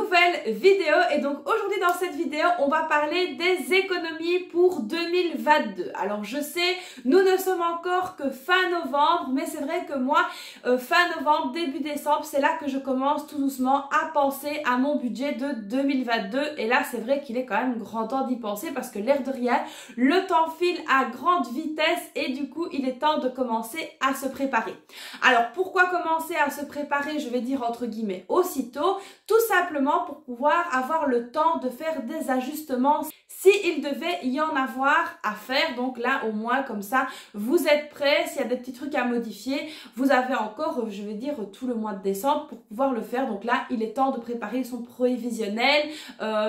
nouvelle vidéo. Et donc aujourd'hui dans cette vidéo on va parler des économies pour 2022. Alors je sais, nous ne sommes encore que fin novembre, mais c'est vrai que moi fin novembre, début décembre, c'est là que je commence tout doucement à penser à mon budget de 2022. Et là c'est vrai qu'il est quand même grand temps d'y penser parce que l'air de rien, le temps file à grande vitesse et du coup il est temps de commencer à se préparer. Alors pourquoi commencer à se préparer, je vais dire entre guillemets aussitôt, tout simplement pour pouvoir avoir le temps de faire des ajustements s'il devait y en avoir à faire. Donc là au moins comme ça vous êtes prêts, s'il y a des petits trucs à modifier, vous avez encore je vais dire tout le mois de décembre pour pouvoir le faire. Donc là il est temps de préparer son prévisionnel,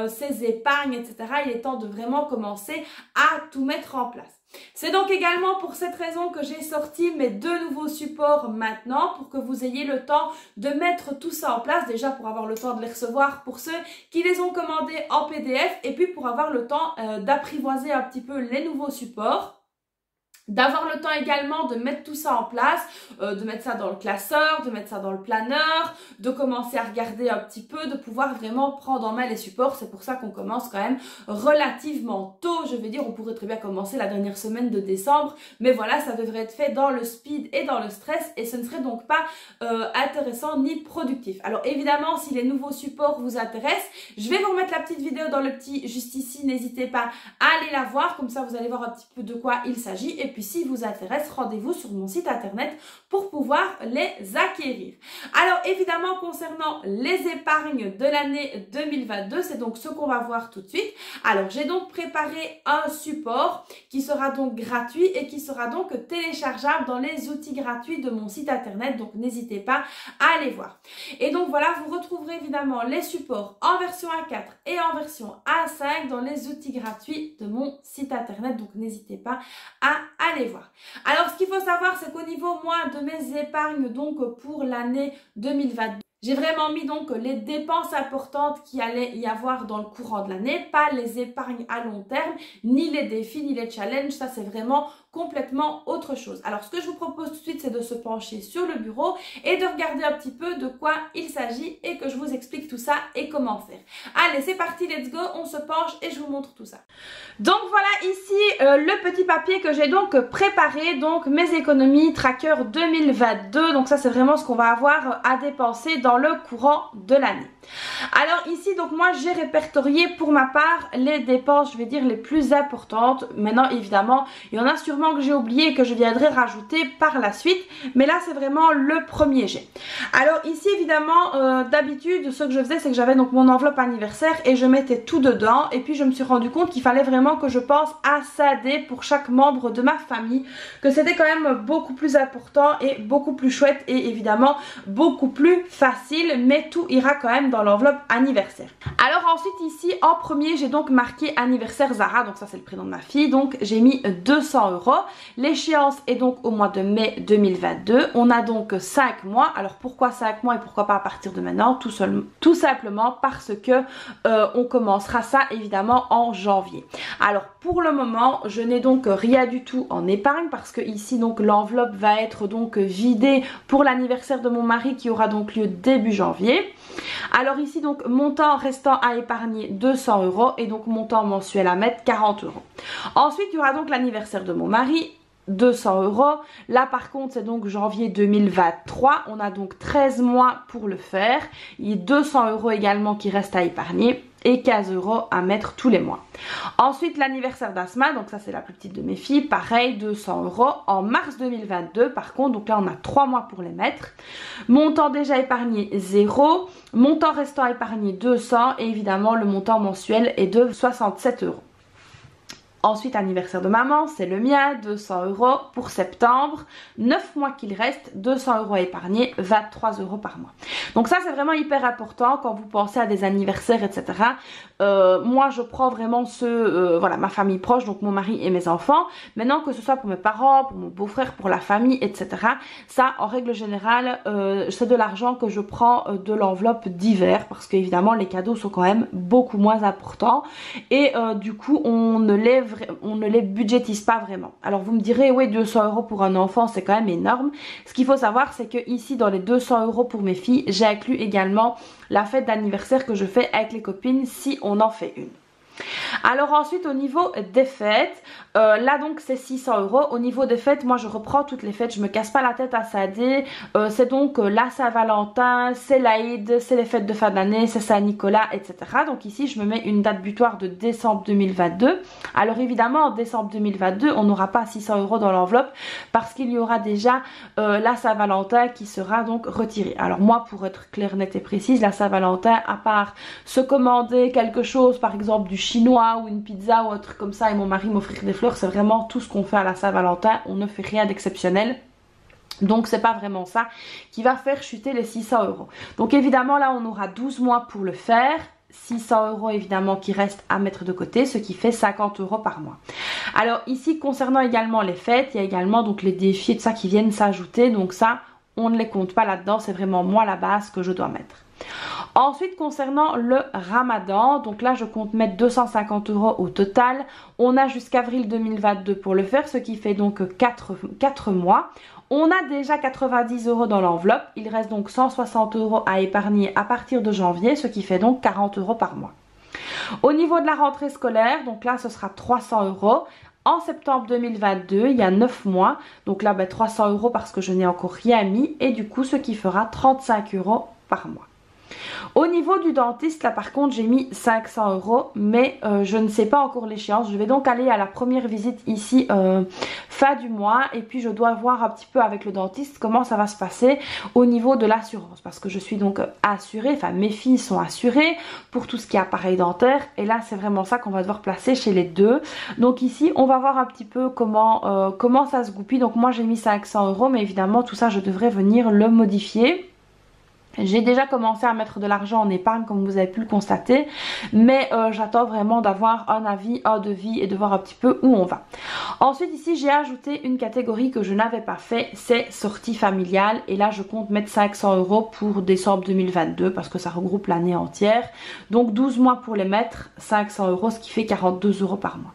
ses épargnes, etc. Il est temps de vraiment commencer à tout mettre en place. C'est donc également pour cette raison que j'ai sorti mes deux nouveaux supports maintenant, pour que vous ayez le temps de mettre tout ça en place, déjà pour avoir le temps de les recevoir pour ceux qui les ont commandés en PDF et puis pour avoir le temps d'apprivoiser un petit peu les nouveaux supports. D'avoir le temps également de mettre tout ça en place, de mettre ça dans le classeur, de mettre ça dans le planeur, de commencer à regarder un petit peu, de pouvoir vraiment prendre en main les supports. C'est pour ça qu'on commence quand même relativement tôt. Je vais dire, on pourrait très bien commencer la dernière semaine de décembre, mais voilà, ça devrait être fait dans le speed et dans le stress et ce ne serait donc pas intéressant ni productif. Alors évidemment, si les nouveaux supports vous intéressent, je vais vous remettre la petite vidéo dans le petit juste ici. N'hésitez pas à aller la voir, comme ça vous allez voir un petit peu de quoi il s'agit. Et puis si vous intéresse, rendez-vous sur mon site internet pour pouvoir les acquérir. Alors évidemment, concernant les épargnes de l'année 2022, c'est donc ce qu'on va voir tout de suite. Alors j'ai donc préparé un support qui sera donc gratuit et qui sera donc téléchargeable dans les outils gratuits de mon site internet, donc n'hésitez pas à aller voir. Et donc voilà, vous retrouverez évidemment les supports en version A4 et en version A5 dans les outils gratuits de mon site internet, donc n'hésitez pas à aller voir. Alors ce qu'il faut savoir, c'est qu'au niveau moi de mes épargnes donc pour l'année 2022, j'ai vraiment mis donc les dépenses importantes qu'il allait y avoir dans le courant de l'année, pas les épargnes à long terme, ni les défis, ni les challenges. Ça c'est vraiment complètement autre chose. Alors ce que je vous propose tout de suite, c'est de se pencher sur le bureau et de regarder un petit peu de quoi il s'agit et que je vous explique tout ça et comment faire. Allez, c'est parti, let's go, on se penche et je vous montre tout ça. Donc voilà ici le petit papier que j'ai donc préparé, donc mes économies tracker 2022. Donc ça c'est vraiment ce qu'on va avoir à dépenser dans le courant de l'année. Alors ici donc moi j'ai répertorié pour ma part les dépenses, je vais dire les plus importantes. Maintenant évidemment il y en a sûrement que j'ai oublié et que je viendrai rajouter par la suite, mais là c'est vraiment le premier jet. Alors ici évidemment d'habitude ce que je faisais, c'est que j'avais donc mon enveloppe anniversaire et je mettais tout dedans, et puis je me suis rendu compte qu'il fallait vraiment que je pense à scinder pour chaque membre de ma famille, que c'était quand même beaucoup plus important et beaucoup plus chouette et évidemment beaucoup plus facile, mais tout ira quand même dans l'enveloppe anniversaire. Alors ensuite ici en premier j'ai donc marqué anniversaire Zara, donc ça c'est le prénom de ma fille, donc j'ai mis 200 €. L'échéance est donc au mois de mai 2022. On a donc 5 mois. Alors pourquoi 5 mois et pourquoi pas à partir de maintenant? Tout simplement parce que on commencera ça évidemment en janvier. Alors pour le moment je n'ai donc rien du tout en épargne parce que ici donc l'enveloppe va être donc vidée pour l'anniversaire de mon mari qui aura donc lieu début janvier. Alors ici donc montant restant à épargner 200 € et donc montant mensuel à mettre 40 €. Ensuite il y aura donc l'anniversaire de mon mari, 200 €. Là par contre c'est donc janvier 2023, on a donc 13 mois pour le faire. Il y a 200 € également qui restent à épargner et 15 € à mettre tous les mois. Ensuite l'anniversaire d'Asma, donc ça c'est la plus petite de mes filles, pareil 200 € en mars 2022 par contre, donc là on a 3 mois pour les mettre. Montant déjà épargné 0, montant restant à épargner 200 et évidemment le montant mensuel est de 67 €. Ensuite anniversaire de maman, c'est le mien, 200 € pour septembre, 9 mois qu'il reste, 200 € à épargner, 23 € par mois. Donc ça c'est vraiment hyper important quand vous pensez à des anniversaires etc. Moi je prends vraiment ceux, voilà, ma famille proche, donc mon mari et mes enfants. Maintenant que ce soit pour mes parents, pour mon beau-frère, pour la famille etc. Ça en règle générale c'est de l'argent que je prends de l'enveloppe d'hiver parce qu'évidemment les cadeaux sont quand même beaucoup moins importants et du coup on ne lève on ne les budgétise pas vraiment. Alors vous me direz, oui, 200 € pour un enfant, c'est quand même énorme. Ce qu'il faut savoir, c'est que ici, dans les 200 € pour mes filles, j'ai inclus également la fête d'anniversaire que je fais avec les copines si on en fait une. Alors ensuite au niveau des fêtes, là donc c'est 600 €. Au niveau des fêtes, moi je reprends toutes les fêtes, je me casse pas la tête à s'aider. C'est donc la Saint-Valentin, c'est l'Aïd, c'est les fêtes de fin d'année, c'est Saint-Nicolas, etc. Donc ici je me mets une date butoir de décembre 2022. Alors évidemment en décembre 2022 on n'aura pas 600 € dans l'enveloppe parce qu'il y aura déjà la Saint-Valentin qui sera donc retirée. Alors moi pour être claire, nette et précise, la Saint-Valentin, à part se commander quelque chose, par exemple du chinois ou une pizza ou autre comme ça et mon mari m'offrir des fleurs, c'est vraiment tout ce qu'on fait à la Saint-Valentin, on ne fait rien d'exceptionnel. Donc c'est pas vraiment ça qui va faire chuter les 600 €. Donc évidemment là on aura 12 mois pour le faire. 600 € évidemment qui restent à mettre de côté, ce qui fait 50 € par mois. Alors ici concernant également les fêtes, il y a également donc les défis et tout ça qui viennent s'ajouter. Donc ça on ne les compte pas là-dedans, c'est vraiment moi la base que je dois mettre. Ensuite concernant le Ramadan, donc là je compte mettre 250 € au total. On a jusqu'avril 2022 pour le faire, ce qui fait donc 4 mois. On a déjà 90 € dans l'enveloppe, il reste donc 160 € à épargner à partir de janvier, ce qui fait donc 40 € par mois. Au niveau de la rentrée scolaire, donc là ce sera 300 €. En septembre 2022, il y a 9 mois, donc là 300 € parce que je n'ai encore rien mis et du coup ce qui fera 35 € par mois. Au niveau du dentiste, là par contre j'ai mis 500 €, mais je ne sais pas encore l'échéance. Je vais donc aller à la première visite ici fin du mois et puis je dois voir un petit peu avec le dentiste comment ça va se passer au niveau de l'assurance. Parce que je suis donc assurée, enfin mes filles sont assurées pour tout ce qui est appareil dentaire et là c'est vraiment ça qu'on va devoir placer chez les deux. Donc ici on va voir un petit peu comment ça se goupille. Donc moi j'ai mis 500 € mais évidemment tout ça je devrais venir le modifier. J'ai déjà commencé à mettre de l'argent en épargne comme vous avez pu le constater, mais j'attends vraiment d'avoir un avis, un devis et de voir un petit peu où on va. Ensuite ici j'ai ajouté une catégorie que je n'avais pas fait, c'est sortie familiale et là je compte mettre 500 € pour décembre 2022 parce que ça regroupe l'année entière. Donc 12 mois pour les mettre, 500 € ce qui fait 42 € par mois.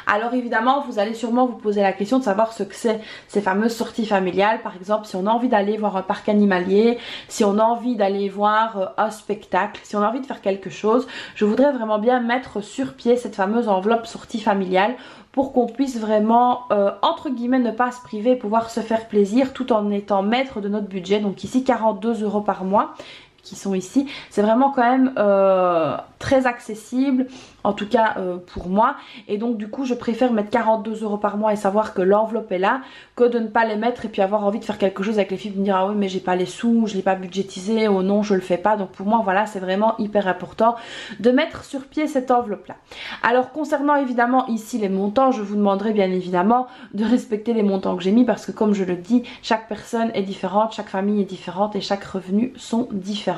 Alors évidemment vous allez sûrement vous poser la question de savoir ce que c'est ces fameuses sorties familiales. Par exemple si on a envie d'aller voir un parc animalier, si on a envie d'aller voir un spectacle, si on a envie de faire quelque chose, je voudrais vraiment bien mettre sur pied cette fameuse enveloppe sortie familiale pour qu'on puisse vraiment entre guillemets ne pas se priver et pouvoir se faire plaisir tout en étant maître de notre budget. Donc ici 42 € par mois qui sont ici, c'est vraiment quand même très accessible, en tout cas pour moi, et donc du coup je préfère mettre 42 € par mois et savoir que l'enveloppe est là, que de ne pas les mettre et puis avoir envie de faire quelque chose avec les filles, de me dire ah oui mais j'ai pas les sous, je l'ai pas budgétisé, oh non je le fais pas. Donc pour moi voilà c'est vraiment hyper important de mettre sur pied cette enveloppe là. Alors concernant évidemment ici les montants, je vous demanderai bien évidemment de respecter les montants que j'ai mis parce que comme je le dis, chaque personne est différente, chaque famille est différente et chaque revenu sont différents.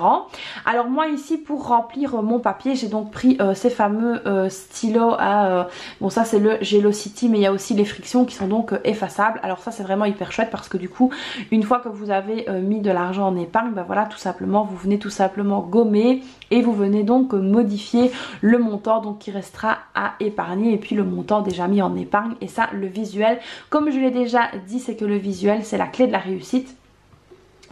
Alors moi ici pour remplir mon papier j'ai donc pris ces fameux stylos à bon ça c'est le Gelocity mais il y a aussi les frictions qui sont donc effaçables. Alors ça c'est vraiment hyper chouette parce que du coup une fois que vous avez mis de l'argent en épargne, ben voilà tout simplement vous venez tout simplement gommer et vous venez donc modifier le montant donc qui restera à épargner et puis le montant déjà mis en épargne. Et ça le visuel comme je l'ai déjà dit c'est que le visuel c'est la clé de la réussite.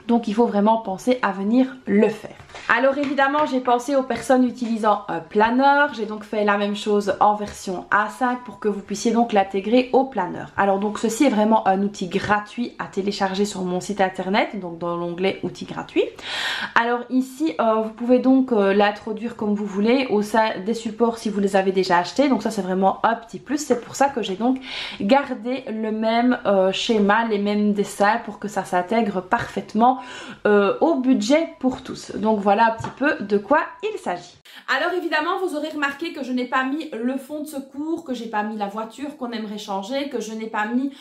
Donc il faut vraiment penser à venir le faire. Alors évidemment j'ai pensé aux personnes utilisant un planeur. J'ai donc fait la même chose en version A5 pour que vous puissiez donc l'intégrer au planeur. Alors donc ceci est vraiment un outil gratuit à télécharger sur mon site internet, donc dans l'onglet outils gratuits. Alors ici vous pouvez donc l'introduire comme vous voulez au sein des supports si vous les avez déjà achetés. Donc ça c'est vraiment un petit plus. C'est pour ça que j'ai donc gardé le même schéma, les mêmes dessins pour que ça s'intègre parfaitement au budget pour tous. Donc voilà un petit peu de quoi il s'agit. Alors évidemment vous aurez remarqué que je n'ai pas mis le fond de secours, que j'ai pas mis la voiture qu'on aimerait changer, que je n'ai pas mis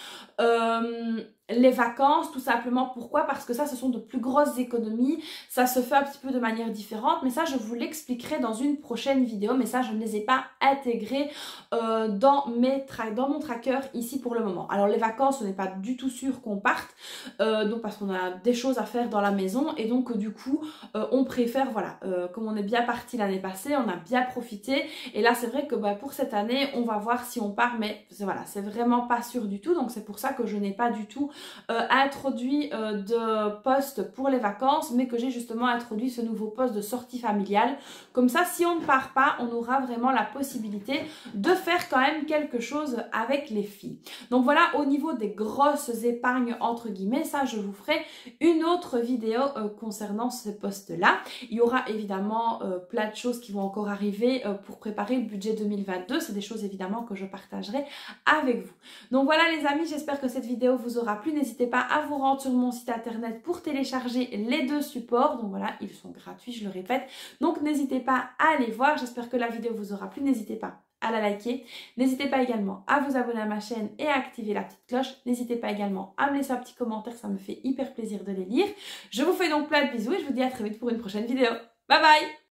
les vacances, tout simplement. Pourquoi? Parce que ça, ce sont de plus grosses économies. Ça se fait un petit peu de manière différente. Mais ça, je vous l'expliquerai dans une prochaine vidéo. Mais ça, je ne les ai pas intégrés dans mon tracker ici pour le moment. Alors, les vacances, on n'est pas du tout sûr qu'on parte. Donc, parce qu'on a des choses à faire dans la maison. Et donc, du coup, on préfère, voilà, comme on est bien parti l'année passée, on a bien profité. Et là, c'est vrai que pour cette année, on va voir si on part. Mais voilà, c'est vraiment pas sûr du tout. Donc, c'est pour ça que je n'ai pas du tout introduit de poste pour les vacances, mais que j'ai justement introduit ce nouveau poste de sortie familiale. Comme ça, si on ne part pas, on aura vraiment la possibilité de faire quand même quelque chose avec les filles. Donc voilà, au niveau des grosses épargnes entre guillemets, ça je vous ferai une autre vidéo concernant ce poste-là. Il y aura évidemment plein de choses qui vont encore arriver pour préparer le budget 2022. C'est des choses évidemment que je partagerai avec vous. Donc voilà les amis, j'espère que cette vidéo vous aura plu. N'hésitez pas à vous rendre sur mon site internet pour télécharger les deux supports. Donc voilà, ils sont gratuits, je le répète. Donc n'hésitez pas à aller voir. J'espère que la vidéo vous aura plu. N'hésitez pas à la liker. N'hésitez pas également à vous abonner à ma chaîne et à activer la petite cloche. N'hésitez pas également à me laisser un petit commentaire, ça me fait hyper plaisir de les lire. Je vous fais donc plein de bisous et je vous dis à très vite pour une prochaine vidéo. Bye bye!